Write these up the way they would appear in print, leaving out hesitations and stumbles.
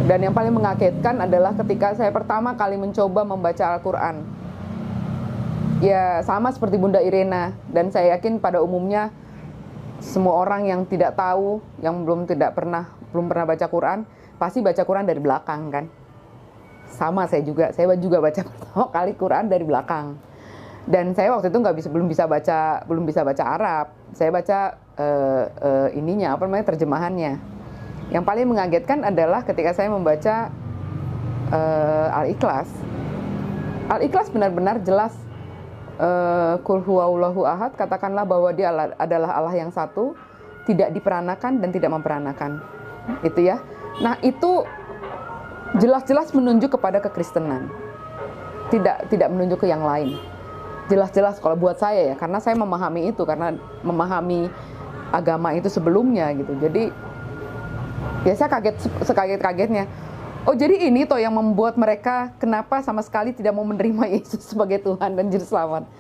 Dan yang paling mengagetkan adalah ketika saya pertama kali mencoba membaca Al-Quran. Ya sama seperti Bunda Irena, dan saya yakin pada umumnya semua orang yang tidak tahu, yang belum pernah baca Quran, pasti baca Quran dari belakang kan. Sama saya juga baca pertama kali Quran dari belakang. Dan saya waktu itu belum bisa baca Arab. Saya baca terjemahannya. Yang paling mengagetkan adalah ketika saya membaca Al-Ikhlas. Al-Ikhlas benar-benar jelas, Qul huwallahu ahad, katakanlah bahwa dia adalah Allah yang satu, tidak diperanakan dan tidak memperanakan. Itu ya. Nah, itu jelas-jelas menunjuk kepada kekristenan. Tidak menunjuk ke yang lain. Jelas-jelas kalau buat saya ya, karena saya memahami itu, karena memahami agama itu sebelumnya gitu. Jadi ya saya sekaget-kagetnya. Oh, jadi ini toh yang membuat mereka kenapa sama sekali tidak mau menerima Yesus sebagai Tuhan dan Juru Selamat.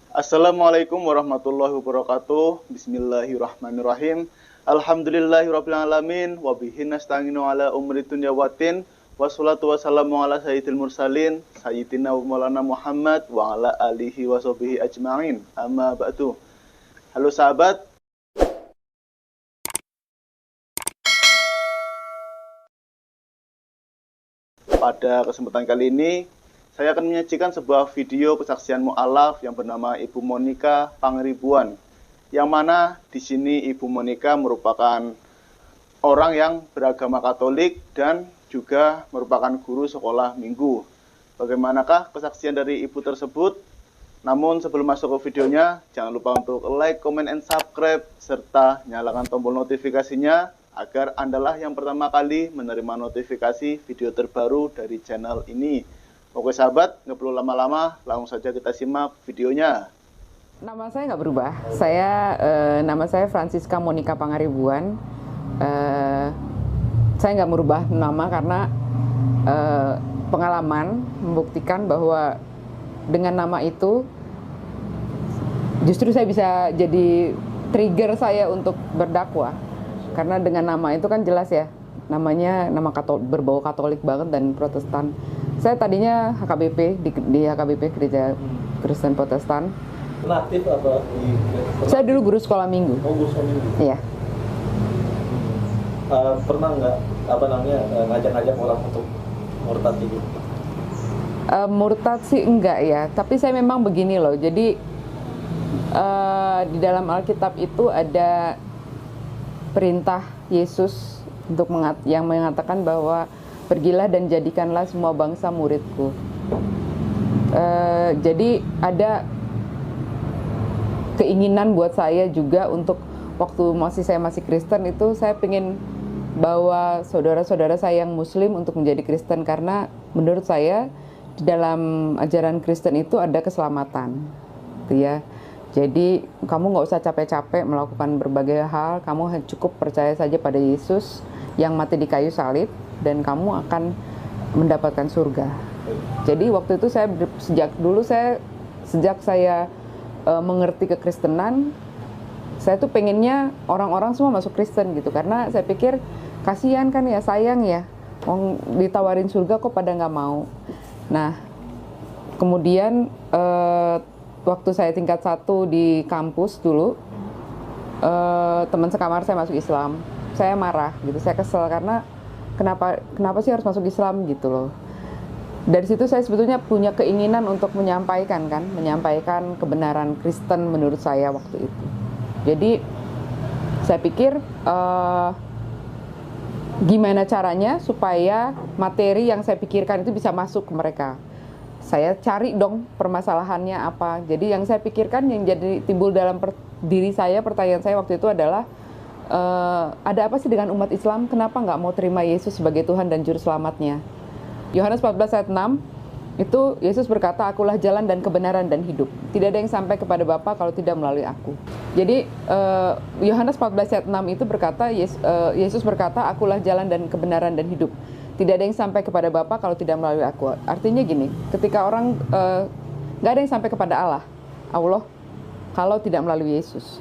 Assalamualaikum warahmatullahi wabarakatuh. Bismillahirrahmanirrahim. Alhamdulillahirabbil alamin wa bihi nasta'inu ala umri dunya waddin. Wassalatu wassalamu ala sayyidil mursalin sayyidina wa maulana Muhammad wa ala alihi wa sahbihi ajma'in. Amma ba'du. Halo sahabat. Pada kesempatan kali ini saya akan menyajikan sebuah video kesaksian mu'alaf yang bernama Ibu Monika Pangeribuan, yang mana di sini Ibu Monika merupakan orang yang beragama Katolik dan juga merupakan guru sekolah minggu. Bagaimanakah kesaksian dari ibu tersebut? Namun sebelum masuk ke videonya, jangan lupa untuk like, comment, and subscribe, serta nyalakan tombol notifikasinya agar Andalah yang pertama kali menerima notifikasi video terbaru dari channel ini. Oke sahabat, nggak perlu lama-lama, langsung saja kita simak videonya. Nama saya nggak berubah. Nama saya Francisca Monika Pangeribuan. Saya nggak merubah nama karena pengalaman membuktikan bahwa dengan nama itu justru saya bisa jadi trigger saya untuk berdakwah. Karena dengan nama itu kan jelas ya, namanya nama berbau Katolik banget dan Protestan. Saya tadinya HKBP di HKBP Gereja Kristen Protestan. Natif apa? Saya dulu guru sekolah minggu. Oh, guru sekolah minggu. Iya. Pernah nggak ngajak-ngajak orang untuk murtad gitu? Murtad sih enggak ya, tapi saya memang begini loh. Jadi di dalam Alkitab itu ada perintah Yesus yang mengatakan bahwa pergilah dan jadikanlah semua bangsa muridku. Jadi ada keinginan buat saya juga untuk waktu saya masih Kristen itu saya pengen bawa saudara-saudara saya yang Muslim untuk menjadi Kristen, karena menurut saya di dalam ajaran Kristen itu ada keselamatan, gitu ya. Jadi kamu nggak usah capek-capek melakukan berbagai hal, kamu cukup percaya saja pada Yesus yang mati di kayu salib dan kamu akan mendapatkan surga. Jadi waktu itu sejak saya mengerti kekristenan, saya tuh pengennya orang-orang semua masuk Kristen gitu, karena saya pikir kasihan kan ya, sayang ya, ditawarin surga kok pada nggak mau. Nah, kemudian waktu saya tingkat 1 di kampus dulu, teman sekamar saya masuk Islam, saya marah gitu, saya kesel karena kenapa sih harus masuk Islam gitu loh. Dari situ saya sebetulnya punya keinginan untuk menyampaikan kebenaran Kristen menurut saya waktu itu. Jadi saya pikir gimana caranya supaya materi yang saya pikirkan itu bisa masuk ke mereka. Saya cari dong permasalahannya apa. Jadi yang saya pikirkan, yang jadi timbul dalam pertanyaan saya waktu itu adalah ada apa sih dengan umat Islam? Kenapa nggak mau terima Yesus sebagai Tuhan dan Juru Selamatnya? Yohanes 14 ayat 6 itu Yesus berkata, akulah jalan dan kebenaran dan hidup. Tidak ada yang sampai kepada Bapa kalau tidak melalui aku. Jadi Yohanes 14 ayat 6 itu berkata, Yesus berkata, akulah jalan dan kebenaran dan hidup. Tidak ada yang sampai kepada Bapa kalau tidak melalui aku. Artinya gini, ketika orang nggak ada yang sampai kepada Allah kalau tidak melalui Yesus.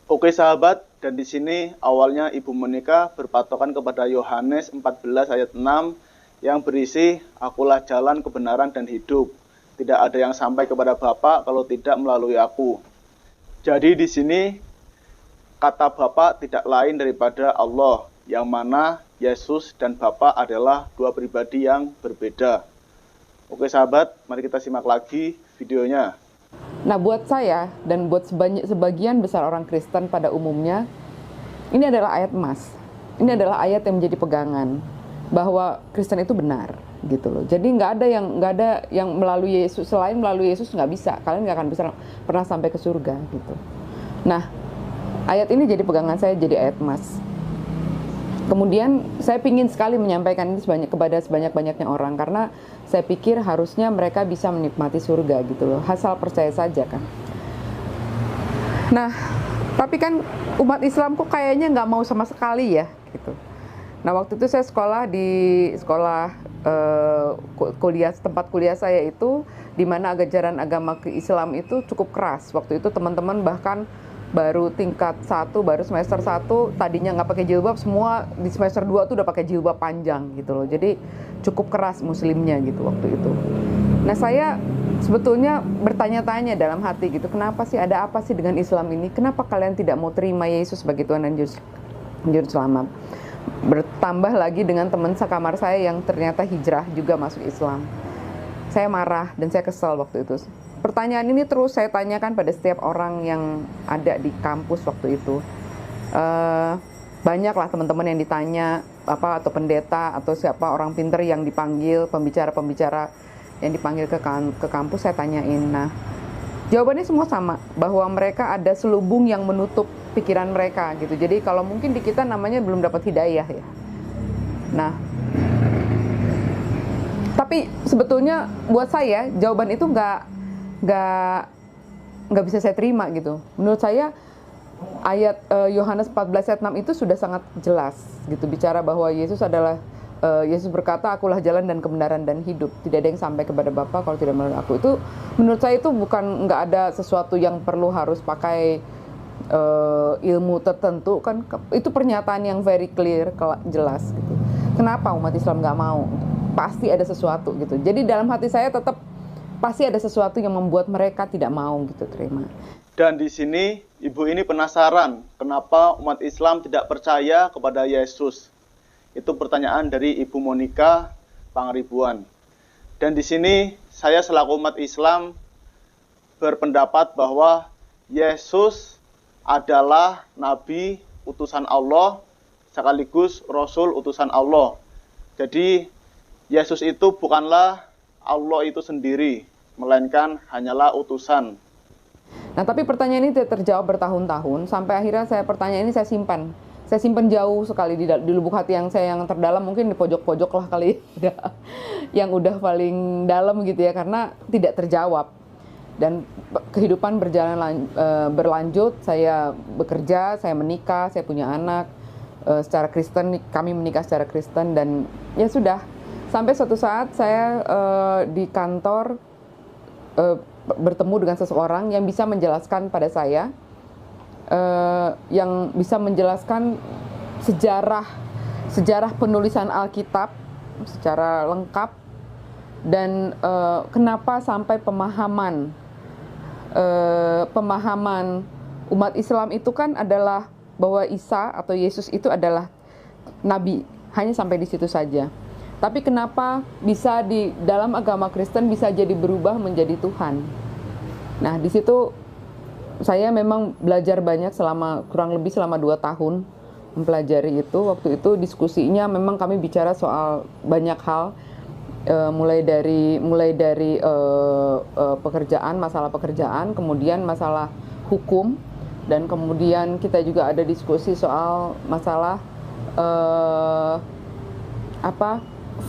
Oke sahabat, dan di sini awalnya Ibu Monika berpatokan kepada Yohanes 14 ayat 6 yang berisi, "Akulah jalan, kebenaran, dan hidup. Tidak ada yang sampai kepada Bapa kalau tidak melalui aku." Jadi di sini kata Bapa tidak lain daripada Allah, yang mana Yesus dan Bapa adalah dua pribadi yang berbeda. Oke sahabat, mari kita simak lagi videonya. Nah, buat saya dan buat sebagian besar orang Kristen pada umumnya, ini adalah ayat emas. Ini adalah ayat yang menjadi pegangan bahwa Kristen itu benar, gitu loh. Jadi nggak ada yang melalui Yesus, selain melalui Yesus nggak bisa. Kalian nggak akan bisa pernah sampai ke surga, gitu. Nah, ayat ini jadi pegangan saya, jadi ayat emas. Kemudian saya ingin sekali menyampaikan ini kepada sebanyak-banyaknya orang, karena saya pikir harusnya mereka bisa menikmati surga, gitu loh. Asal percaya saja kan. Nah, tapi kan umat Islam kok kayaknya nggak mau sama sekali ya, gitu. Nah, waktu itu saya sekolah di tempat kuliah saya itu, di mana ajaran agama Islam itu cukup keras. Waktu itu teman-teman bahkan baru tingkat 1, baru semester 1, tadinya nggak pakai jilbab, semua di semester 2 tuh udah pakai jilbab panjang, gitu loh. Jadi cukup keras muslimnya gitu waktu itu. Nah, saya sebetulnya bertanya-tanya dalam hati gitu, kenapa sih, ada apa sih dengan Islam ini? Kenapa kalian tidak mau terima Yesus sebagai Tuhan dan Juru Selamat? Bertambah lagi dengan teman sekamar saya yang ternyata hijrah juga masuk Islam. Saya marah dan saya kesal waktu itu. Pertanyaan ini terus saya tanyakan pada setiap orang yang ada di kampus waktu itu. Banyaklah teman-teman yang ditanya, atau pendeta atau siapa orang pinter yang dipanggil, pembicara-pembicara yang dipanggil ke kampus, saya tanyain. Nah, jawabannya semua sama, bahwa mereka ada selubung yang menutup pikiran mereka gitu. Jadi kalau mungkin di kita namanya belum dapat hidayah ya. Nah, tapi sebetulnya buat saya jawaban itu nggak bisa saya terima gitu. Menurut saya ayat Yohanes 14 ayat 6 itu sudah sangat jelas gitu, bicara bahwa Yesus berkata, "Akulah jalan dan kebenaran dan hidup. Tidak ada yang sampai kepada Bapa kalau tidak melalui aku." Itu menurut saya itu bukan, nggak ada sesuatu yang perlu harus pakai ilmu tertentu kan. Itu pernyataan yang very clear, jelas gitu. Kenapa umat Islam nggak mau? Pasti ada sesuatu gitu. Jadi dalam hati saya tetap pasti ada sesuatu yang membuat mereka tidak mau gitu terima. Dan di sini ibu ini penasaran kenapa umat Islam tidak percaya kepada Yesus. Itu pertanyaan dari Ibu Monika Pangribuan. Dan di sini saya selaku umat Islam berpendapat bahwa Yesus adalah nabi utusan Allah sekaligus rasul utusan Allah. Jadi Yesus itu bukanlah Allah itu sendiri, melainkan hanyalah utusan. Nah, tapi pertanyaan ini tidak terjawab bertahun-tahun, sampai akhirnya pertanyaan ini saya simpan. Saya simpan jauh sekali di lubuk hati yang terdalam, mungkin di pojok-pojok lah kali yang udah paling dalam gitu ya, karena tidak terjawab. Dan kehidupan berlanjut, saya bekerja, saya menikah, saya punya anak secara Kristen, kami menikah secara Kristen, dan ya sudah. Sampai suatu saat saya di kantor bertemu dengan seseorang yang bisa menjelaskan pada saya, yang bisa menjelaskan sejarah penulisan Alkitab secara lengkap, dan kenapa sampai pemahaman umat Islam itu kan adalah bahwa Isa atau Yesus itu adalah nabi, hanya sampai di situ saja. Tapi kenapa bisa di dalam agama Kristen bisa jadi berubah menjadi Tuhan? Nah, di situ saya memang belajar banyak kurang lebih selama 2 tahun mempelajari itu. Waktu itu diskusinya memang kami bicara soal banyak hal, mulai dari pekerjaan, masalah pekerjaan, kemudian masalah hukum, dan kemudian kita juga ada diskusi soal masalah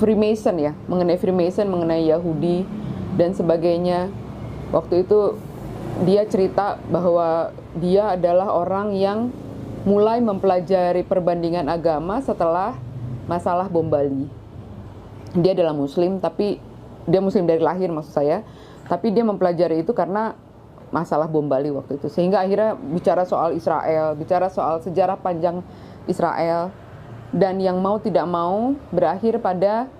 Freemason ya, mengenai Freemason, mengenai Yahudi dan sebagainya. Waktu itu dia cerita bahwa dia adalah orang yang mulai mempelajari perbandingan agama setelah masalah bom Bali. Dia adalah Muslim, tapi dia Muslim dari lahir maksud saya, tapi dia mempelajari itu karena masalah bom Bali waktu itu. Sehingga akhirnya bicara soal Israel, bicara soal sejarah panjang Israel, dan yang mau tidak mau berakhir pada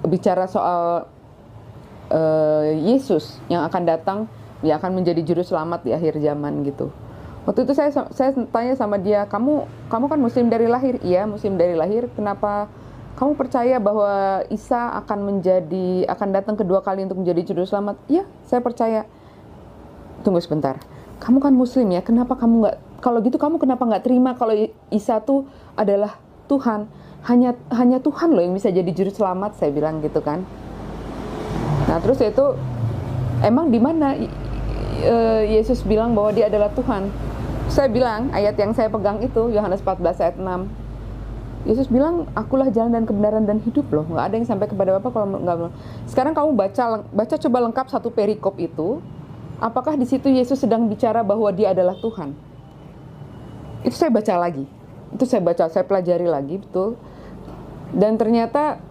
bicara soal Yesus yang akan datang, yang akan menjadi juru selamat di akhir zaman gitu. Waktu itu saya tanya sama dia, kamu kan muslim dari lahir? Iya, muslim dari lahir. Kenapa kamu percaya bahwa Isa akan datang kedua kali untuk menjadi juru selamat? Iya, saya percaya. Tunggu sebentar. Kamu kan muslim ya, kenapa kamu nggak, kalau gitu kamu kenapa nggak terima kalau Isa tuh adalah Tuhan? Hanya Tuhan loh yang bisa jadi juru selamat, saya bilang gitu kan. Nah, terus itu emang di mana Yesus bilang bahwa dia adalah Tuhan? Saya bilang, ayat yang saya pegang itu, Yohanes 14 ayat 6. Yesus bilang, akulah jalan dan kebenaran dan hidup loh. Nggak ada yang sampai kepada Bapa kalau nggak. Sekarang kamu baca coba lengkap satu perikop itu. Apakah di situ Yesus sedang bicara bahwa dia adalah Tuhan? Itu saya baca lagi. Saya pelajari lagi, betul. Dan ternyata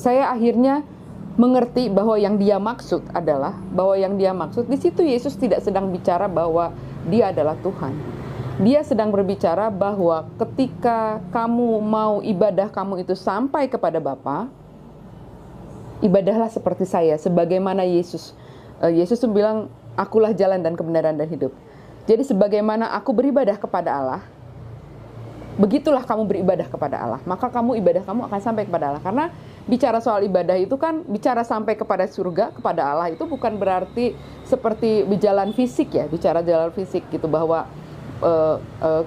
saya akhirnya mengerti bahwa yang dia maksud di situ Yesus tidak sedang bicara bahwa dia adalah Tuhan. Dia sedang berbicara bahwa ketika kamu mau ibadah kamu itu sampai kepada Bapa, ibadahlah seperti saya, sebagaimana Yesus. Yesus bilang, akulah jalan dan kebenaran dan hidup. Jadi sebagaimana aku beribadah kepada Allah, begitulah kamu beribadah kepada Allah. Maka ibadah kamu akan sampai kepada Allah. Karena bicara soal ibadah itu kan, bicara sampai kepada surga, kepada Allah itu bukan berarti seperti berjalan fisik ya, bicara jalan fisik gitu, bahwa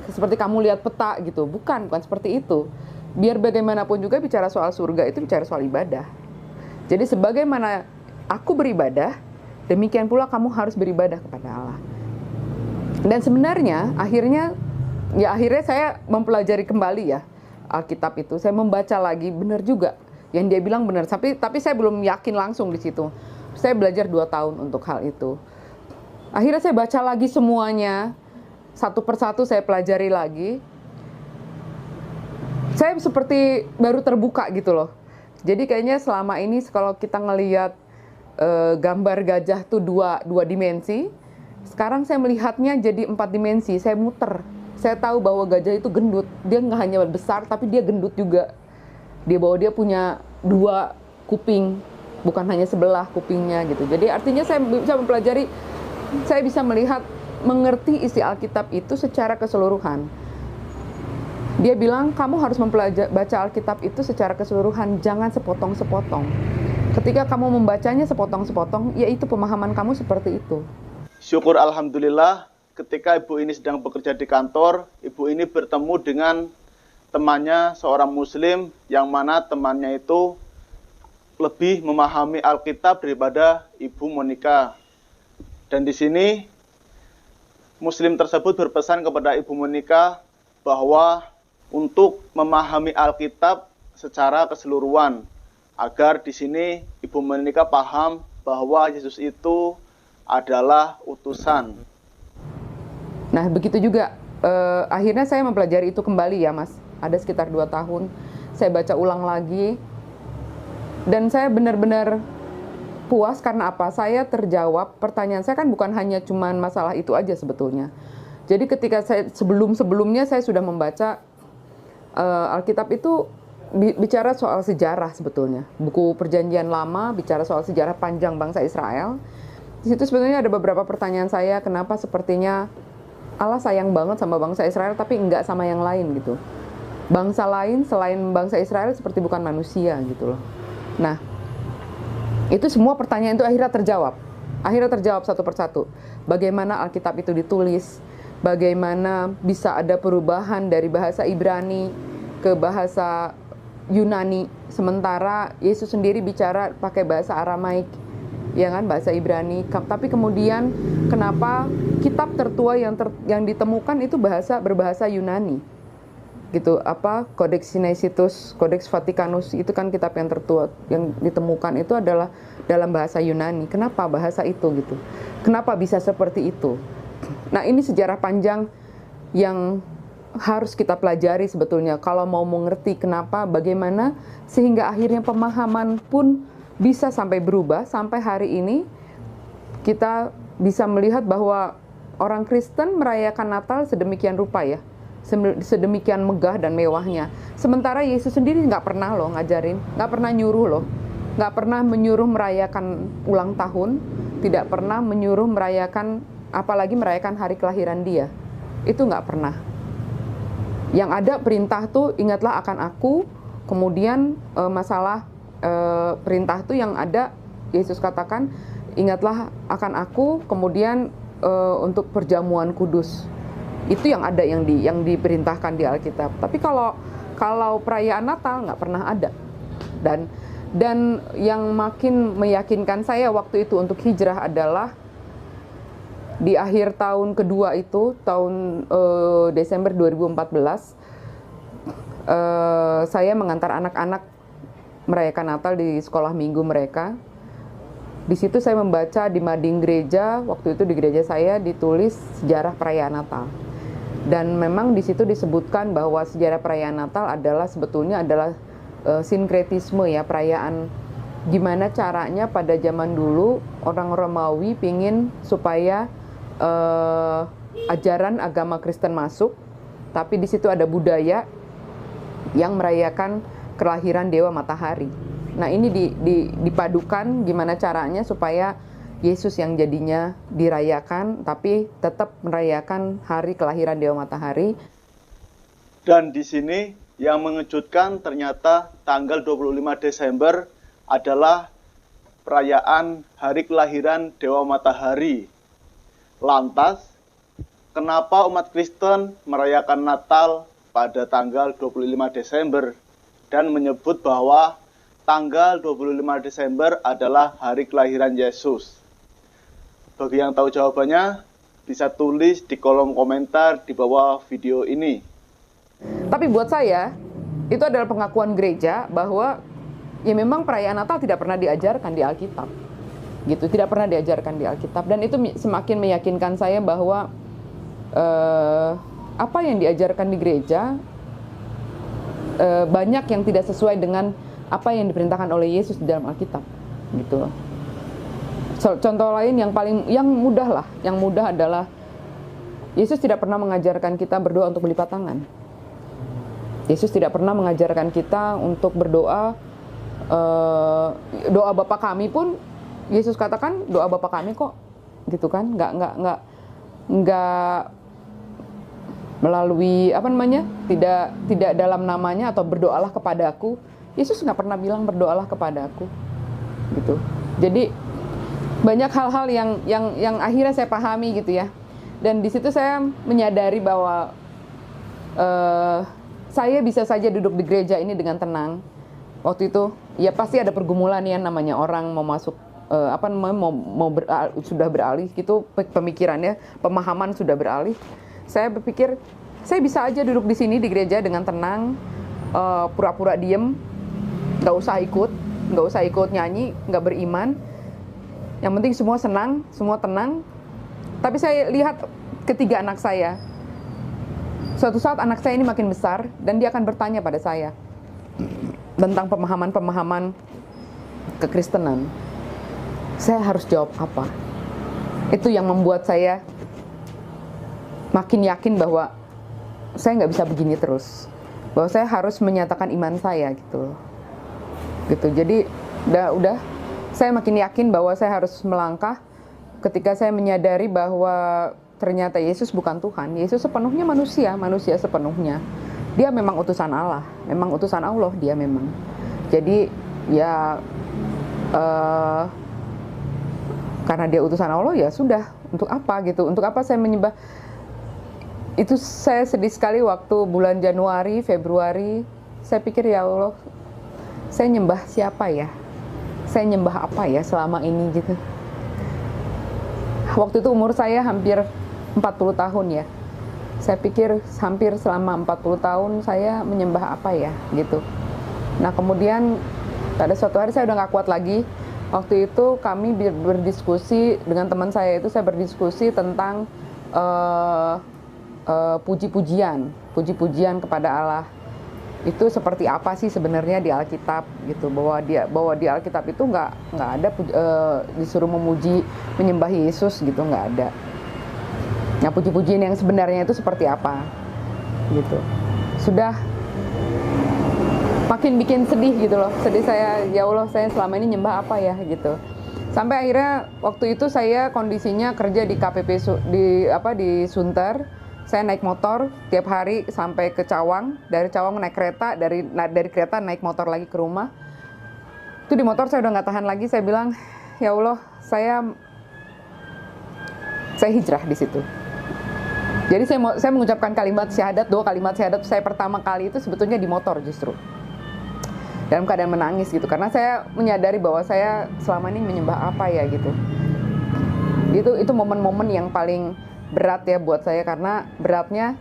seperti kamu lihat peta gitu, bukan seperti itu. Biar bagaimanapun juga bicara soal surga itu bicara soal ibadah. Jadi sebagaimana aku beribadah, demikian pula kamu harus beribadah kepada Allah. Dan sebenarnya akhirnya saya mempelajari kembali ya Alkitab itu. Saya membaca lagi, benar juga yang dia bilang benar. Tapi saya belum yakin langsung di situ. Saya belajar 2 tahun untuk hal itu. Akhirnya saya baca lagi semuanya, satu persatu saya pelajari lagi. Saya seperti baru terbuka gitu loh. Jadi kayaknya selama ini kalau kita ngelihat gambar gajah tuh dua dimensi, sekarang saya melihatnya jadi 4 dimensi. Saya muter. Saya tahu bahwa gajah itu gendut. Dia nggak hanya besar, tapi dia gendut juga. Bahwa dia punya 2 kuping, bukan hanya sebelah kupingnya gitu. Jadi artinya saya bisa mempelajari, saya bisa mengerti isi Alkitab itu secara keseluruhan. Dia bilang, kamu harus baca Alkitab itu secara keseluruhan, jangan sepotong-sepotong. Ketika kamu membacanya sepotong-sepotong, yaitu pemahaman kamu seperti itu. Syukur Alhamdulillah, ketika ibu ini sedang bekerja di kantor, ibu ini bertemu dengan temannya, seorang muslim, yang mana temannya itu lebih memahami Alkitab daripada Ibu Monica. Dan di sini, muslim tersebut berpesan kepada Ibu Monica bahwa untuk memahami Alkitab secara keseluruhan, agar di sini Ibu Monica paham bahwa Yesus itu adalah utusan. Nah, begitu juga akhirnya saya mempelajari itu kembali ya, Mas. Ada sekitar 2 tahun. Saya baca ulang lagi. Dan saya benar-benar puas karena apa? Saya terjawab, pertanyaan saya kan bukan hanya cuman masalah itu aja sebetulnya. Jadi ketika saya sebelum-sebelumnya saya sudah membaca Alkitab itu bicara soal sejarah sebetulnya. Buku Perjanjian Lama bicara soal sejarah panjang bangsa Israel. Di situ sebetulnya ada beberapa pertanyaan saya, kenapa sepertinya Allah sayang banget sama bangsa Israel tapi enggak sama yang lain gitu. Bangsa lain selain bangsa Israel seperti bukan manusia gitu loh. Nah, itu semua pertanyaan itu akhirnya terjawab satu persatu. Bagaimana Alkitab itu ditulis, bagaimana bisa ada perubahan dari bahasa Ibrani ke bahasa Yunani, sementara Yesus sendiri bicara pakai bahasa Aramaik, ya kan, bahasa Ibrani. Tapi kemudian kenapa kitab tertua yang ditemukan itu berbahasa Yunani? Gitu, Codex Sinaiticus, Codex Vaticanus, itu kan kitab yang tertua yang ditemukan itu adalah dalam bahasa Yunani. Kenapa bahasa itu gitu? Kenapa bisa seperti itu? Nah, ini sejarah panjang yang harus kita pelajari sebetulnya kalau mau mengerti kenapa, bagaimana, sehingga akhirnya pemahaman pun bisa sampai berubah sampai hari ini kita bisa melihat bahwa orang Kristen merayakan Natal sedemikian rupa ya, sedemikian megah dan mewahnya. Sementara Yesus sendiri nggak pernah loh ngajarin, nggak pernah nyuruh loh, nggak pernah menyuruh merayakan ulang tahun, tidak pernah menyuruh merayakan, apalagi merayakan hari kelahiran dia. Itu nggak pernah. Yang ada perintah tuh ingatlah akan aku, kemudian masalah perintah tuh yang ada Yesus katakan ingatlah akan aku, kemudian untuk perjamuan kudus. Itu yang ada yang diperintahkan di Alkitab. Tapi kalau perayaan Natal nggak pernah ada. Dan yang makin meyakinkan saya waktu itu untuk hijrah adalah di akhir tahun kedua itu, tahun Desember 2014, saya mengantar anak-anak merayakan Natal di sekolah minggu mereka. Di situ saya membaca di mading gereja, waktu itu di gereja saya ditulis sejarah perayaan Natal. Dan memang di situ disebutkan bahwa sejarah perayaan Natal adalah sebetulnya adalah sinkretisme ya, perayaan gimana caranya pada zaman dulu orang Romawi pingin supaya ajaran agama Kristen masuk, tapi di situ ada budaya yang merayakan kelahiran Dewa Matahari. Nah ini dipadukan gimana caranya supaya Yesus yang jadinya dirayakan, tapi tetap merayakan hari kelahiran Dewa Matahari. Dan di sini yang mengejutkan ternyata tanggal 25 Desember adalah perayaan hari kelahiran Dewa Matahari. Lantas, kenapa umat Kristen merayakan Natal pada tanggal 25 Desember dan menyebut bahwa tanggal 25 Desember adalah hari kelahiran Yesus? Bagi yang tahu jawabannya, bisa tulis di kolom komentar di bawah video ini. Tapi buat saya, itu adalah pengakuan gereja bahwa ya memang perayaan Natal tidak pernah diajarkan di Alkitab. Gitu, tidak pernah diajarkan di Alkitab. Dan itu semakin meyakinkan saya bahwa apa yang diajarkan di gereja banyak yang tidak sesuai dengan apa yang diperintahkan oleh Yesus di dalam Alkitab, gitu loh. Contoh lain yang mudah adalah Yesus tidak pernah mengajarkan kita berdoa untuk berlipat tangan. Yesus tidak pernah mengajarkan kita untuk berdoa doa Bapa kami pun Yesus katakan doa Bapa kami kok, gitu kan? Nggak melalui tidak dalam namanya atau berdoalah kepadaku. Yesus nggak pernah bilang berdoalah kepadaku, gitu. Jadi banyak hal-hal yang akhirnya saya pahami gitu ya. Dan di situ saya menyadari bahwa saya bisa saja duduk di gereja ini dengan tenang. Waktu itu ya pasti ada pergumulan ya, namanya orang mau masuk sudah beralih gitu pemikirannya, pemahaman sudah beralih. Saya berpikir saya bisa aja duduk di sini di gereja dengan tenang, pura-pura diem, nggak usah ikut nyanyi, nggak beriman. Yang penting semua senang, semua tenang. Tapi saya lihat ketiga anak saya. Suatu saat anak saya ini makin besar dan dia akan bertanya pada saya tentang pemahaman-pemahaman kekristenan. Saya harus jawab apa? Itu yang membuat saya makin yakin bahwa saya nggak bisa begini terus. Bahwa saya harus menyatakan iman saya gitu. Jadi udah saya makin yakin bahwa saya harus melangkah ketika saya menyadari bahwa ternyata Yesus bukan Tuhan. Yesus sepenuhnya manusia sepenuhnya. Dia memang utusan Allah, memang utusan Allah dia memang. Jadi ya karena dia utusan Allah ya sudah, untuk apa gitu? Untuk apa saya menyembah? Itu saya sedih sekali waktu bulan Januari, Februari. Saya pikir ya Allah, saya nyembah siapa ya? Saya nyembah apa ya selama ini gitu. Waktu itu umur saya hampir 40 tahun ya. Saya pikir hampir selama 40 tahun saya menyembah apa ya gitu. Nah kemudian pada suatu hari saya udah gak kuat lagi. Waktu itu kami berdiskusi dengan teman saya itu, saya berdiskusi tentang puji-pujian kepada Allah. itu seperti apa sih sebenarnya di Alkitab gitu, bahwa di Alkitab itu nggak ada disuruh memuji menyembah Yesus gitu, nggak ada. Nah, puji-pujian yang sebenarnya itu seperti apa gitu. Sudah makin bikin sedih gitu loh, sedih saya, ya Allah saya selama ini nyembah apa ya gitu. Sampai akhirnya waktu itu saya kondisinya kerja di KPP di Sunter. Saya naik motor tiap hari sampai ke Cawang, dari Cawang naik kereta, dari kereta naik motor lagi ke rumah. Itu di motor saya udah nggak tahan lagi, saya bilang, ya Allah, saya hijrah di situ. Jadi saya mengucapkan kalimat syahadat, 2 kalimat syahadat saya pertama kali itu sebetulnya di motor justru. Dalam keadaan menangis gitu, karena saya menyadari bahwa saya selama ini menyembah apa ya gitu. Itu momen-momen yang paling berat ya buat saya, karena beratnya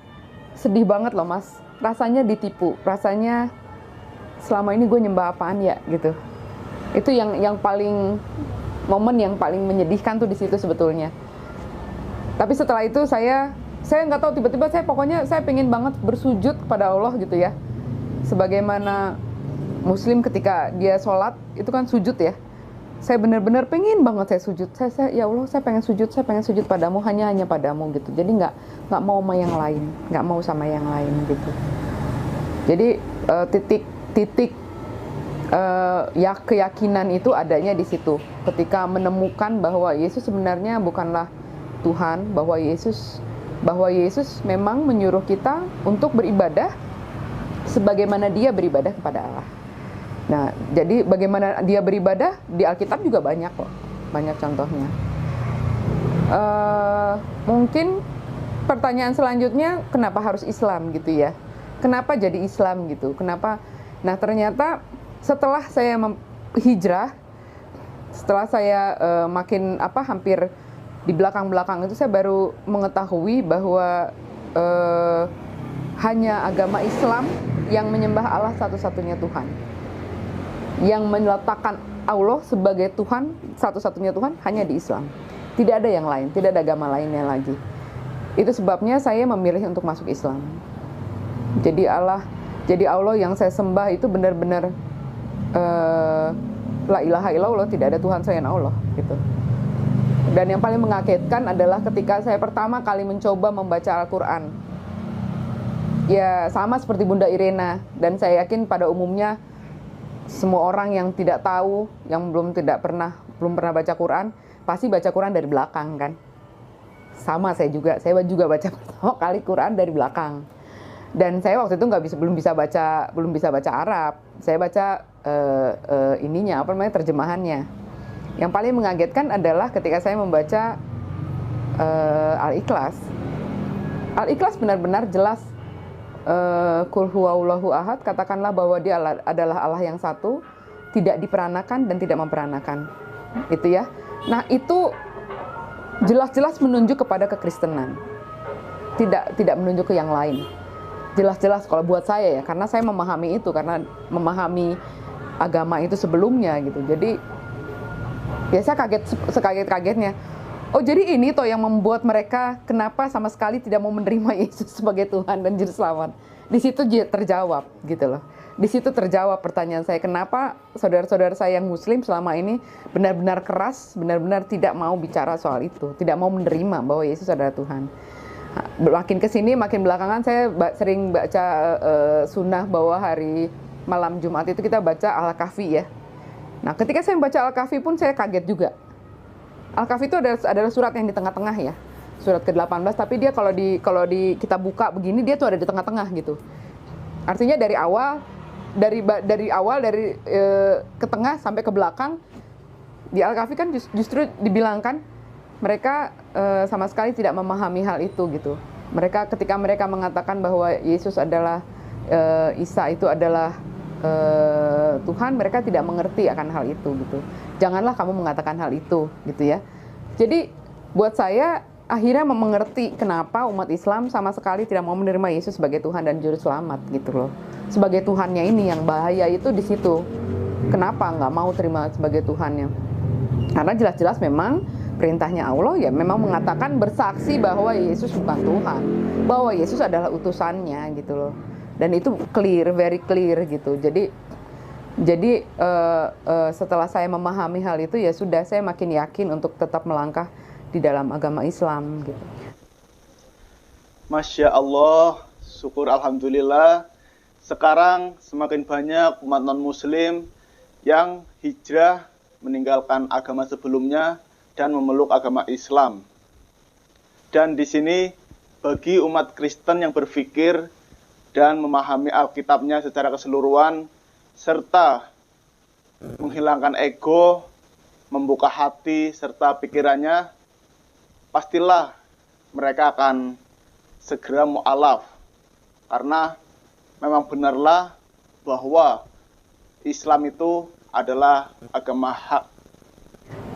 sedih banget loh Mas. Rasanya ditipu, rasanya selama ini gue nyembah apaan ya gitu. Itu yang paling, momen yang paling menyedihkan tuh di situ sebetulnya. Tapi setelah itu saya nggak tahu, tiba-tiba saya pengen banget bersujud kepada Allah gitu ya. Sebagaimana Muslim ketika dia sholat itu kan sujud ya. Saya benar-benar pengen banget saya sujud. Ya Allah, saya pengen sujud padamu, hanya padamu gitu. Jadi nggak mau sama yang lain, nggak mau sama yang lain gitu. Jadi titik ya keyakinan itu adanya di situ. Ketika menemukan bahwa Yesus sebenarnya bukanlah Tuhan, bahwa Yesus memang menyuruh kita untuk beribadah sebagaimana Dia beribadah kepada Allah. Nah, jadi bagaimana Dia beribadah di Alkitab juga banyak kok, banyak contohnya. Mungkin pertanyaan selanjutnya, kenapa harus Islam gitu ya? Kenapa jadi Islam gitu? Kenapa? Nah, ternyata setelah saya hijrah, setelah saya hampir di belakang itu saya baru mengetahui bahwa hanya agama Islam yang menyembah Allah satu-satunya Tuhan. Yang meletakkan Allah sebagai Tuhan, satu-satunya Tuhan hanya di Islam. Tidak ada yang lain, tidak ada agama lainnya lagi. Itu sebabnya saya memilih untuk masuk Islam. Jadi Allah yang saya sembah itu benar-benar la ilaha illallah, tidak ada Tuhan selain Allah gitu. Dan yang paling mengagetkan adalah ketika saya pertama kali mencoba membaca Al-Quran. Ya sama seperti Bunda Irena, dan saya yakin pada umumnya semua orang yang tidak tahu, yang belum pernah baca Quran, pasti baca Quran dari belakang kan. Sama saya juga baca pertama kali Quran dari belakang. Dan saya waktu itu belum bisa baca Arab. Saya baca terjemahannya. Yang paling mengagetkan adalah ketika saya membaca Al-Ikhlas. Al-Ikhlas benar-benar jelas. Qul huwallahu ahad, katakanlah bahwa Dia adalah Allah yang satu, tidak diperanakan dan tidak memperanakan. Itu ya. Nah, itu jelas-jelas menunjuk kepada kekristenan. Tidak menunjuk ke yang lain. Jelas-jelas kalau buat saya ya, karena saya memahami itu, karena memahami agama itu sebelumnya gitu. Jadi ya saya sekaget-kagetnya. Oh, jadi ini toh yang membuat mereka kenapa sama sekali tidak mau menerima Yesus sebagai Tuhan dan Juru Selamat. Di situ terjawab gitu loh. Di situ terjawab pertanyaan saya, kenapa saudara-saudara saya yang Muslim selama ini benar-benar keras, benar-benar tidak mau bicara soal itu, tidak mau menerima bahwa Yesus adalah Tuhan. Makin kesini, makin belakangan saya sering baca sunnah bahwa hari malam Jumat itu kita baca Al-Kahfi ya. Nah, ketika saya membaca Al-Kahfi pun saya kaget juga. Al-Kahfi itu adalah surat yang di tengah-tengah ya, surat ke-18, tapi dia kalau kita buka begini, dia tuh ada di tengah-tengah gitu. Artinya dari ke tengah sampai ke belakang, di Al-Kahfi kan justru dibilangkan mereka sama sekali tidak memahami hal itu gitu. Ketika mereka mengatakan bahwa Yesus adalah Isa itu adalah Tuhan, mereka tidak mengerti akan hal itu gitu. Janganlah kamu mengatakan hal itu gitu ya. Jadi buat saya akhirnya mengerti kenapa umat Islam sama sekali tidak mau menerima Yesus sebagai Tuhan dan Juru Selamat gitu loh. Sebagai Tuhannya ini yang bahaya itu di situ. Kenapa nggak mau terima sebagai Tuhannya? Karena jelas-jelas memang perintahnya Allah ya memang mengatakan bersaksi bahwa Yesus bukan Tuhan, bahwa Yesus adalah utusannya gitu loh. dan itu clear, very clear gitu. Jadi setelah saya memahami hal itu, ya sudah, saya makin yakin untuk tetap melangkah di dalam agama Islam gitu. Masya Allah, syukur alhamdulillah. Sekarang semakin banyak umat non-muslim yang hijrah meninggalkan agama sebelumnya dan memeluk agama Islam. Dan di sini bagi umat Kristen yang berpikir dan memahami Alkitabnya secara keseluruhan, serta menghilangkan ego, membuka hati serta pikirannya, pastilah mereka akan segera mu'alaf. Karena memang benarlah bahwa Islam itu adalah agama hak.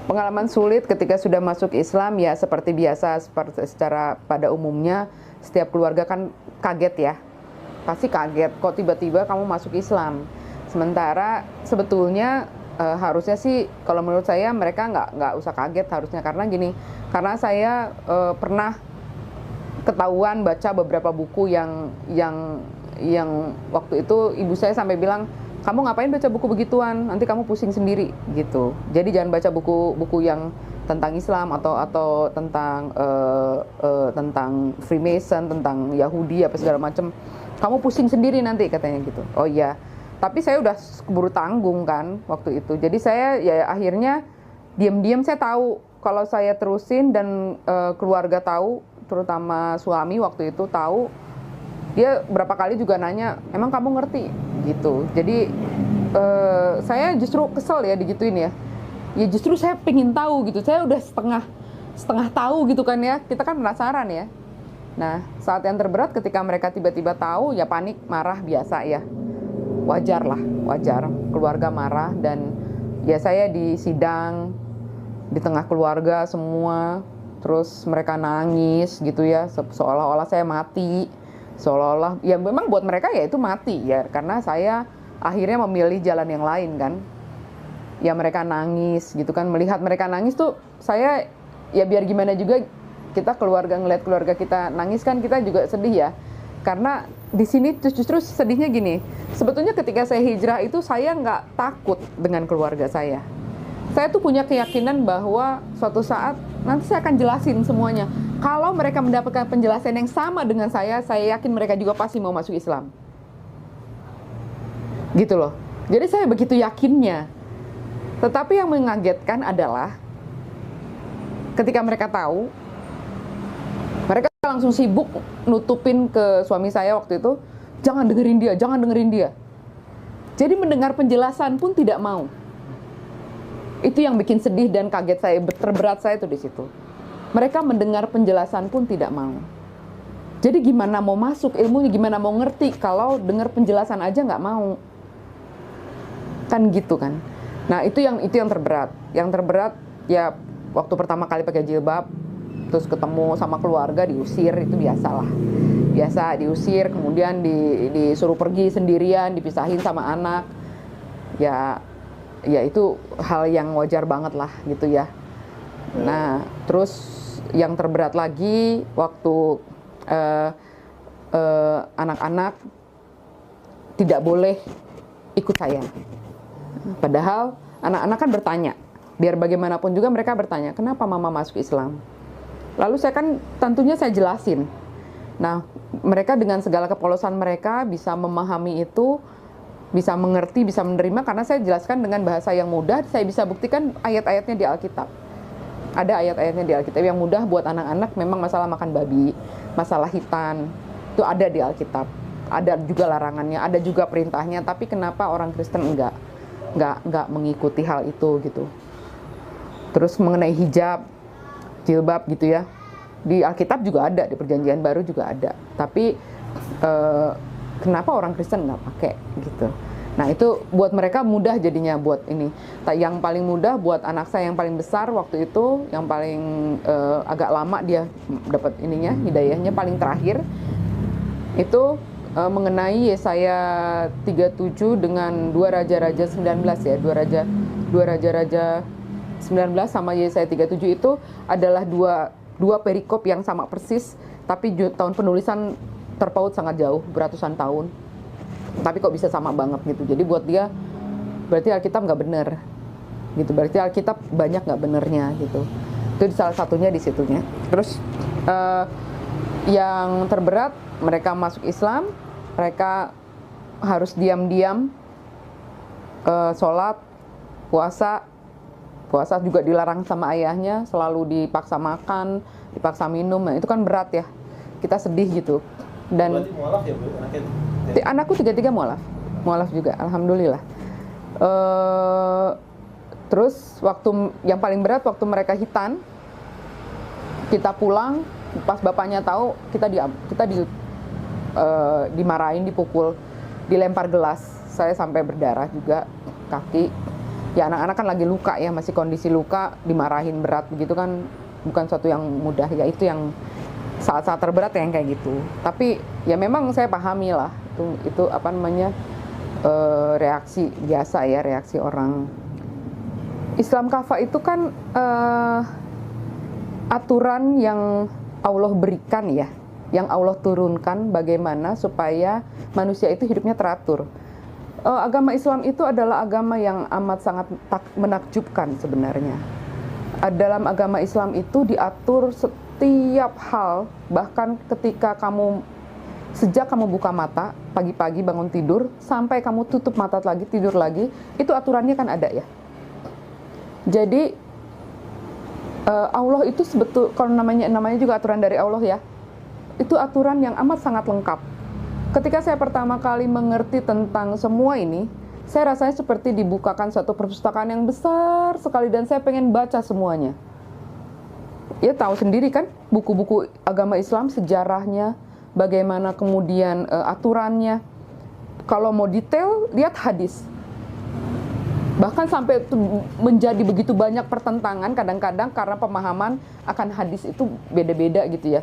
Pengalaman sulit ketika sudah masuk Islam, ya seperti biasa, secara pada umumnya setiap keluarga kan kaget ya. Pasti kaget, kok tiba-tiba kamu masuk Islam. Sementara sebetulnya harusnya sih, kalau menurut saya mereka nggak usah kaget harusnya, karena gini, karena saya pernah ketahuan baca beberapa buku yang waktu itu ibu saya sampai bilang, kamu ngapain baca buku begituan, nanti kamu pusing sendiri gitu. Jadi jangan baca buku-buku yang tentang Islam atau tentang tentang Freemason, tentang Yahudi apa segala macam. Kamu pusing sendiri nanti, katanya gitu. Oh iya. Tapi saya udah keburu tanggung kan waktu itu. Jadi saya ya akhirnya diam-diam saya tahu kalau saya terusin dan keluarga tahu, terutama suami waktu itu tahu. Dia berapa kali juga nanya, emang kamu ngerti? Gitu. Jadi saya justru kesel ya digituin ya. Ya justru saya pengen tahu gitu. Saya udah setengah tahu gitu kan ya. Kita kan penasaran ya. Nah, saat yang terberat ketika mereka tiba-tiba tahu, ya panik, marah, biasa ya. Wajar lah, wajar. Keluarga marah, dan ya saya di sidang di tengah keluarga semua. Terus mereka nangis gitu ya, seolah-olah saya mati. Seolah-olah, ya memang buat mereka ya itu mati ya, karena saya akhirnya memilih jalan yang lain kan. Ya mereka nangis gitu kan, melihat mereka nangis tuh saya, ya biar gimana juga kita keluarga, ngeliat keluarga kita nangis kan kita juga sedih ya. Karena di sini justru sedihnya gini, sebetulnya ketika saya hijrah itu saya nggak takut dengan keluarga saya. Saya tuh punya keyakinan bahwa suatu saat nanti saya akan jelasin semuanya. Kalau mereka mendapatkan penjelasan yang sama dengan saya yakin mereka juga pasti mau masuk Islam. Gitu loh. Jadi saya begitu yakinnya. Tetapi yang mengagetkan adalah ketika mereka tahu, mereka langsung sibuk nutupin ke suami saya waktu itu, jangan dengerin dia, jangan dengerin dia. Jadi mendengar penjelasan pun tidak mau. Itu yang bikin sedih dan kaget saya, terberat saya tuh di situ. Mereka mendengar penjelasan pun tidak mau. Jadi gimana mau masuk ilmunya, gimana mau ngerti kalau dengar penjelasan aja nggak mau. Kan gitu kan. Nah itu yang terberat. Yang terberat ya waktu pertama kali pakai jilbab, terus ketemu sama keluarga diusir, itu biasalah. Biasa diusir, kemudian disuruh pergi sendirian, dipisahin sama anak. Ya itu hal yang wajar banget lah gitu ya. Nah terus yang terberat lagi waktu anak-anak tidak boleh ikut saya. Padahal anak-anak kan bertanya, biar bagaimanapun juga mereka bertanya, kenapa mama masuk Islam? Lalu saya kan tentunya saya jelasin. Nah mereka dengan segala kepolosan mereka bisa memahami itu, bisa mengerti, bisa menerima, karena saya jelaskan dengan bahasa yang mudah. Saya bisa buktikan ayat-ayatnya di Alkitab. Ada ayat-ayatnya di Alkitab yang mudah buat anak-anak. Memang masalah makan babi, masalah hitan, itu ada di Alkitab. Ada juga larangannya, ada juga perintahnya. Tapi kenapa orang Kristen enggak mengikuti hal itu gitu. Terus mengenai hijab, jilbab gitu ya. Di Alkitab juga ada, di Perjanjian Baru juga ada. Tapi kenapa orang Kristen nggak pakai gitu? Nah itu buat mereka mudah jadinya buat ini. Yang paling mudah buat anak saya yang paling besar waktu itu, yang paling agak lama dia dapat ininya, hidayahnya paling terakhir itu mengenai Yesaya 37 dengan 2 Raja-Raja 19 ya, 2 Raja-Raja 19 sama Yesaya 37 itu adalah dua perikop yang sama persis, tapi tahun penulisan terpaut sangat jauh, beratusan tahun. tapi kok bisa sama banget gitu. Jadi buat dia berarti Alkitab nggak bener gitu, berarti Alkitab banyak nggak benernya gitu. Itu salah satunya di situnya. Terus yang terberat, mereka masuk Islam, mereka harus diam-diam sholat, puasa juga dilarang sama ayahnya, selalu dipaksa makan, dipaksa minum. Nah, itu kan berat ya, kita sedih gitu. Dan berarti mualaf ya Bu anaknya? anakku 3 mualaf juga, alhamdulillah. Terus waktu yang paling berat waktu mereka hitan, kita pulang, pas bapaknya tahu, kita dimarahin, dipukul, dilempar gelas. Saya sampai berdarah juga kaki. Ya anak-anak kan lagi luka ya, masih kondisi luka, dimarahin berat begitu kan bukan suatu yang mudah ya. Itu yang saat-saat terberat yang kayak gitu. Tapi ya memang saya pahami lah itu apa namanya, reaksi biasa ya, reaksi orang. Islam kafah itu kan aturan yang Allah berikan ya, yang Allah turunkan bagaimana supaya manusia itu hidupnya teratur. Agama Islam itu adalah agama yang amat sangat menakjubkan sebenarnya. Dalam agama Islam itu diatur setiap hal, bahkan ketika sejak kamu buka mata, pagi-pagi bangun tidur, sampai kamu tutup mata lagi, tidur lagi, itu aturannya kan ada ya. Jadi Allah itu kalau namanya juga aturan dari Allah ya, itu aturan yang amat sangat lengkap. Ketika saya pertama kali mengerti tentang semua ini, saya rasanya seperti dibukakan suatu perpustakaan yang besar sekali dan saya pengen baca semuanya. Ya tahu sendiri kan, buku-buku agama Islam, sejarahnya, bagaimana kemudian aturannya. Kalau mau detail, lihat hadis. Bahkan sampai menjadi begitu banyak pertentangan kadang-kadang karena pemahaman akan hadis itu beda-beda gitu ya.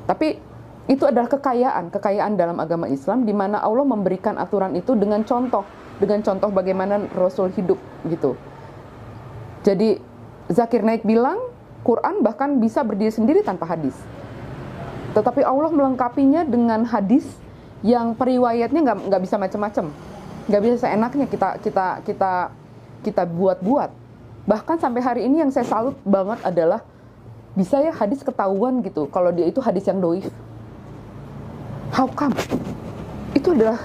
Tapi itu adalah kekayaan dalam agama Islam, di mana Allah memberikan aturan itu dengan contoh bagaimana Rasul hidup gitu. Jadi Zakir Naik bilang, Quran bahkan bisa berdiri sendiri tanpa hadis. Tetapi Allah melengkapinya dengan hadis yang periwayatnya nggak bisa macam-macam, nggak bisa seenaknya kita buat-buat. Bahkan sampai hari ini yang saya salut banget adalah bisa ya hadis ketahuan gitu kalau dia itu hadis yang doif. How come? Itu adalah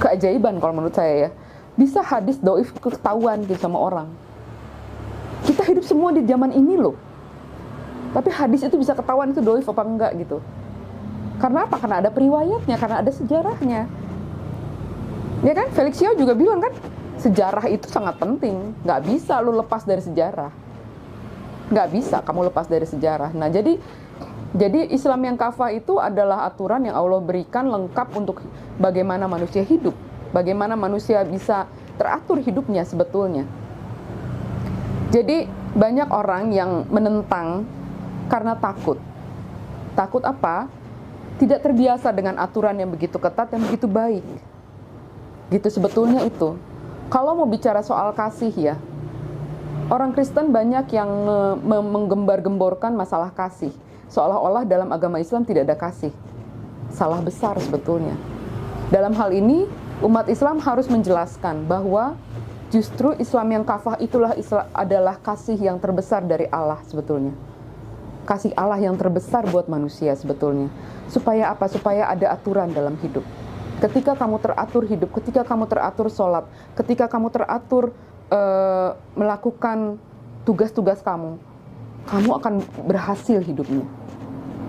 keajaiban kalau menurut saya ya. Bisa hadis doif ketahuan gitu sama orang. Kita hidup semua di zaman ini loh. Tapi hadis itu bisa ketahuan itu doif apa enggak gitu. Karena apa? Karena ada periwayatnya, karena ada sejarahnya. Ya kan? Felix Yao juga bilang kan, sejarah itu sangat penting. Nggak bisa lu lepas dari sejarah. Nggak bisa kamu lepas dari sejarah. Nah, jadi Islam yang kafah itu adalah aturan yang Allah berikan lengkap untuk bagaimana manusia hidup. Bagaimana manusia bisa teratur hidupnya sebetulnya. Jadi banyak orang yang menentang karena takut. Takut apa? Tidak terbiasa dengan aturan yang begitu ketat, yang begitu baik. Gitu sebetulnya itu. Kalau mau bicara soal kasih ya, orang Kristen banyak yang menggembar-gemborkan masalah kasih. Seolah-olah dalam agama Islam tidak ada kasih. Salah besar sebetulnya. Dalam hal ini, umat Islam harus menjelaskan bahwa justru Islam yang kafah adalah kasih yang terbesar dari Allah sebetulnya. Kasih Allah yang terbesar buat manusia sebetulnya. Supaya apa? Supaya ada aturan dalam hidup. Ketika kamu teratur hidup, ketika kamu teratur sholat, ketika kamu teratur melakukan tugas-tugas kamu akan berhasil hidupnya.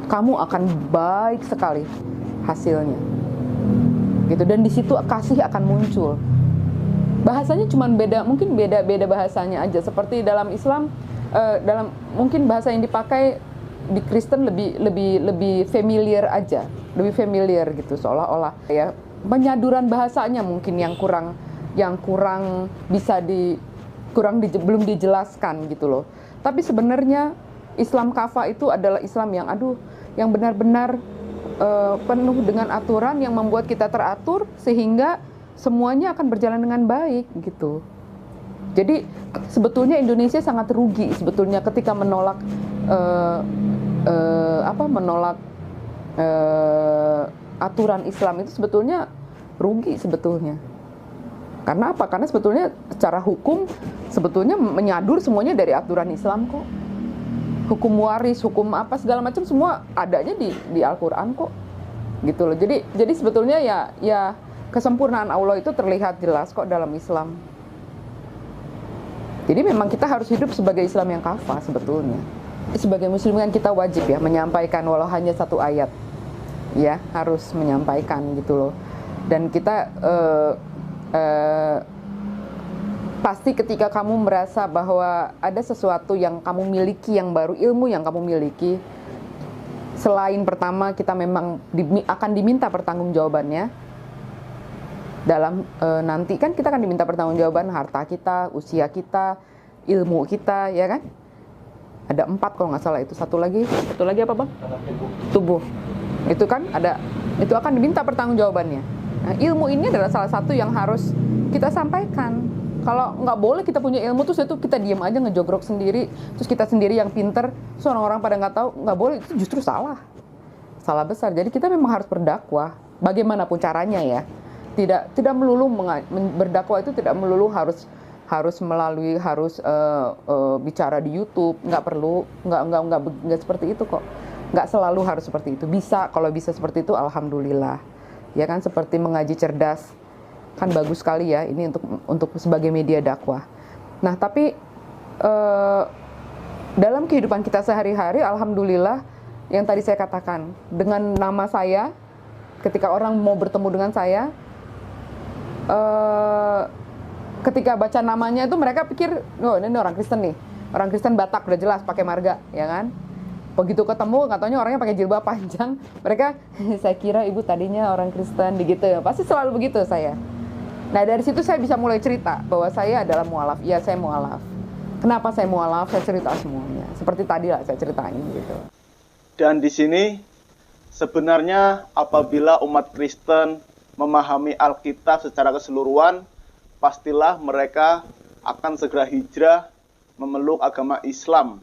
Kamu akan baik sekali hasilnya. Gitu, dan di situ kasih akan muncul. Bahasanya cuma mungkin beda bahasanya aja. Seperti dalam Islam, mungkin bahasa yang dipakai di Kristen lebih familiar aja, lebih familiar gitu seolah-olah ya. Penyaduran bahasanya mungkin yang kurang belum dijelaskan gitu loh. Tapi sebenarnya Islam kafah itu adalah Islam yang benar-benar penuh dengan aturan yang membuat kita teratur sehingga semuanya akan berjalan dengan baik gitu. Jadi sebetulnya Indonesia sangat rugi sebetulnya ketika menolak aturan Islam itu sebetulnya rugi sebetulnya. Karena apa? Karena sebetulnya secara hukum sebetulnya menyadur semuanya dari aturan Islam kok. Hukum waris, hukum apa segala macam semua adanya di Al-Qur'an kok. Gitu loh. Jadi sebetulnya ya kesempurnaan Allah itu terlihat jelas kok dalam Islam. Jadi memang kita harus hidup sebagai Islam yang kafah sebetulnya. Sebagai muslim kan kita wajib ya menyampaikan walau hanya satu ayat. Ya, harus menyampaikan gitu loh. Dan kita pasti ketika kamu merasa bahwa ada sesuatu yang kamu miliki yang baru, ilmu yang kamu miliki, selain pertama kita memang akan diminta pertanggungjawabannya dalam nanti kan kita akan diminta pertanggungjawaban harta kita, usia kita, ilmu kita, ya kan? Ada 4 kalau nggak salah itu. Satu lagi apa bang? Tubuh. Itu kan itu akan diminta pertanggungjawabannya. Nah, ilmu ini adalah salah satu yang harus kita sampaikan. Kalau nggak boleh kita punya ilmu terus itu kita diam aja ngejogrok sendiri, terus kita sendiri yang pinter, terus orang-orang pada nggak tahu, nggak boleh, itu justru salah besar. Jadi kita memang harus berdakwah, bagaimanapun caranya ya. Tidak melulu berdakwah itu tidak melulu harus melalui bicara di YouTube, nggak perlu, nggak seperti itu kok, nggak selalu harus seperti itu. Bisa, kalau bisa seperti itu, alhamdulillah. Ya kan, seperti mengaji cerdas kan bagus sekali ya ini untuk sebagai media dakwah. Nah tapi dalam kehidupan kita sehari-hari alhamdulillah yang tadi saya katakan, dengan nama saya ketika orang mau bertemu dengan saya, ketika baca namanya itu mereka pikir oh ini orang Kristen nih, orang Kristen Batak udah jelas pakai marga ya kan. Begitu ketemu, nggak taunya orangnya pakai jilbab panjang, mereka, saya kira ibu tadinya orang Kristen, begitu ya. Pasti selalu begitu saya. Nah dari situ saya bisa mulai cerita bahwa saya adalah mualaf. Iya saya mualaf. Kenapa saya mualaf? Saya cerita semuanya. Seperti tadi lah saya ceritain gitu. Dan di sini sebenarnya apabila umat Kristen memahami Alkitab secara keseluruhan, pastilah mereka akan segera hijrah memeluk agama Islam.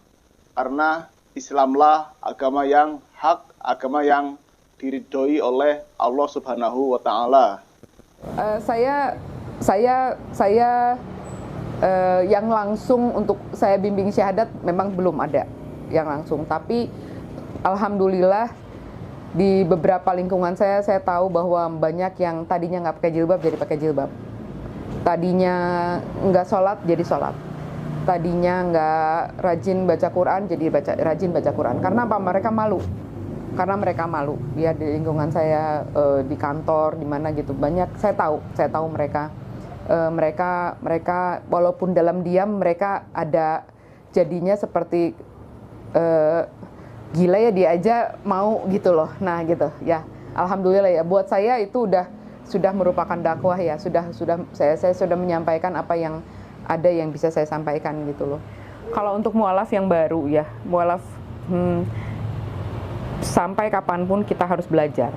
Karena Islamlah agama yang hak, agama yang diridhoi oleh Allah Subhanahu wa Ta'ala. Saya yang langsung untuk saya bimbing syahadat memang belum ada yang langsung, tapi alhamdulillah di beberapa lingkungan saya tahu bahwa banyak yang tadinya nggak pakai jilbab jadi pakai jilbab, tadinya nggak sholat jadi sholat, tadinya nggak rajin baca Quran jadi rajin baca Quran. Karena apa? Mereka malu. Karena mereka malu. Ya di lingkungan saya, di kantor, di mana gitu banyak. Saya tahu mereka walaupun dalam diam mereka ada jadinya seperti gila ya dia aja mau gitu loh. Nah gitu ya. Alhamdulillah ya. Buat saya itu sudah merupakan dakwah ya. Saya sudah menyampaikan apa yang ada yang bisa saya sampaikan gitu loh. Kalau untuk mualaf yang baru ya, mualaf sampai kapanpun kita harus belajar.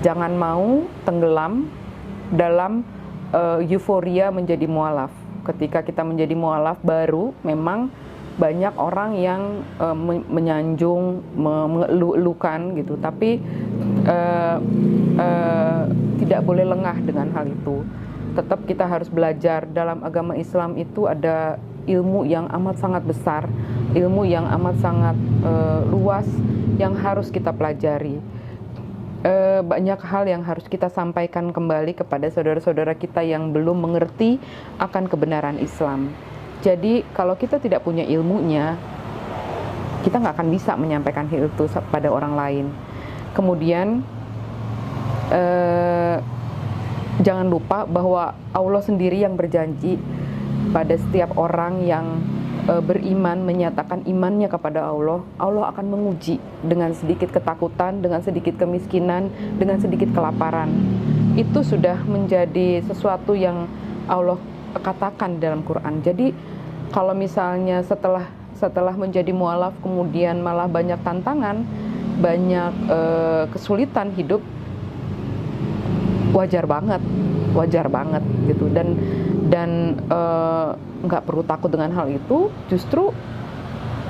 Jangan mau tenggelam dalam euforia menjadi mualaf. Ketika kita menjadi mualaf baru, memang banyak orang yang menyanjung, mengeluh-elukan gitu. Tapi tidak boleh lengah dengan hal itu. Tetap kita harus belajar. Dalam agama Islam itu ada ilmu yang amat sangat besar, ilmu yang amat sangat luas yang harus kita pelajari. Banyak hal yang harus kita sampaikan kembali kepada saudara-saudara kita yang belum mengerti akan kebenaran Islam. Jadi kalau kita tidak punya ilmunya, kita nggak akan bisa menyampaikan hal itu pada orang lain. Kemudian jangan lupa bahwa Allah sendiri yang berjanji pada setiap orang yang beriman, menyatakan imannya kepada Allah, Allah akan menguji dengan sedikit ketakutan, dengan sedikit kemiskinan, dengan sedikit kelaparan. Itu sudah menjadi sesuatu yang Allah katakan dalam Quran. Jadi kalau misalnya setelah menjadi mualaf kemudian malah banyak tantangan, banyak kesulitan hidup, wajar banget gitu. Dan nggak perlu takut dengan hal itu, justru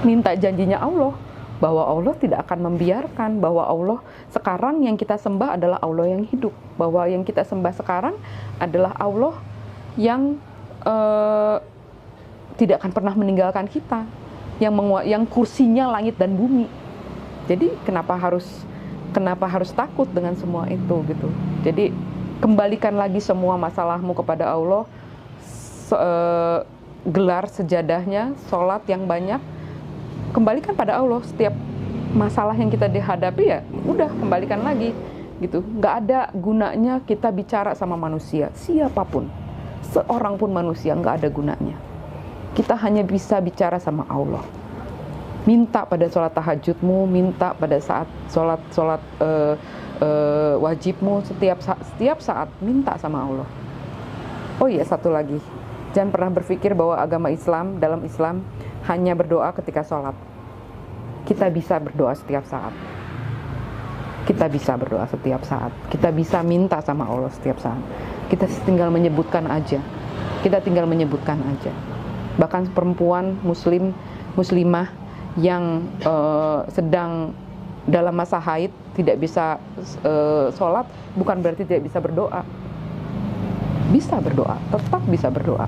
minta janjinya Allah bahwa Allah tidak akan membiarkan, bahwa Allah sekarang yang kita sembah adalah Allah yang hidup, bahwa yang kita sembah sekarang adalah Allah yang tidak akan pernah meninggalkan kita, yang kursinya langit dan bumi. Jadi kenapa harus takut dengan semua itu gitu. Jadi kembalikan lagi semua masalahmu kepada Allah, gelar sejadahnya, sholat yang banyak, kembalikan pada Allah. Setiap masalah yang kita dihadapi ya udah kembalikan lagi gitu. Nggak ada gunanya kita bicara sama manusia, siapapun, seorang pun manusia nggak ada gunanya. Kita hanya bisa bicara sama Allah. Minta pada sholat tahajudmu, minta pada saat sholat wajibmu, setiap saat minta sama Allah. Oh iya, satu lagi, jangan pernah berpikir bahwa dalam Islam hanya berdoa ketika sholat. Kita bisa berdoa setiap saat. Kita bisa berdoa setiap saat. Kita bisa minta sama Allah setiap saat. Kita tinggal menyebutkan aja. Bahkan perempuan muslimah yang sedang dalam masa haid tidak bisa sholat, bukan berarti tidak bisa berdoa. Bisa berdoa, tetap bisa berdoa.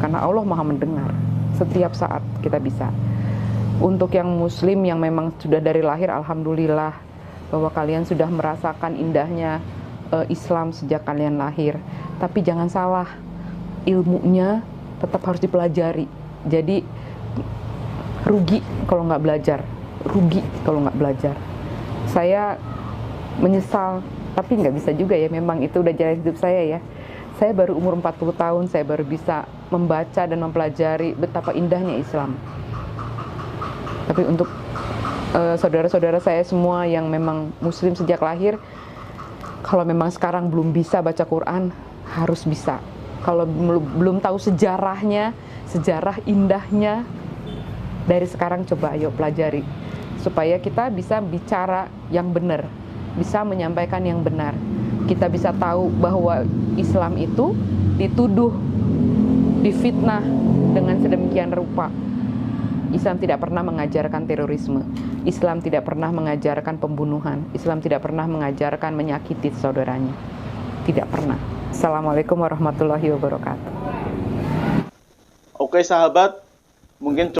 Karena Allah Maha mendengar. Setiap saat kita bisa. Untuk yang muslim yang memang sudah dari lahir, alhamdulillah bahwa kalian sudah merasakan indahnya Islam sejak kalian lahir. Tapi jangan salah, ilmunya tetap harus dipelajari. Jadi rugi kalau nggak belajar. Saya menyesal, tapi nggak bisa juga ya, memang itu udah jalan hidup saya ya. Saya baru umur 40 tahun, saya baru bisa membaca dan mempelajari betapa indahnya Islam. Tapi untuk saudara-saudara saya semua yang memang muslim sejak lahir, kalau memang sekarang belum bisa baca Quran, harus bisa. Kalau belum tahu sejarahnya, sejarah indahnya, dari sekarang coba ayo pelajari. Supaya kita bisa bicara yang benar, bisa menyampaikan yang benar. Kita bisa tahu bahwa Islam itu dituduh, difitnah dengan sedemikian rupa. Islam tidak pernah mengajarkan terorisme. Islam tidak pernah mengajarkan pembunuhan. Islam tidak pernah mengajarkan menyakiti saudaranya. Tidak pernah. Assalamualaikum warahmatullahi wabarakatuh. Oke sahabat, mungkin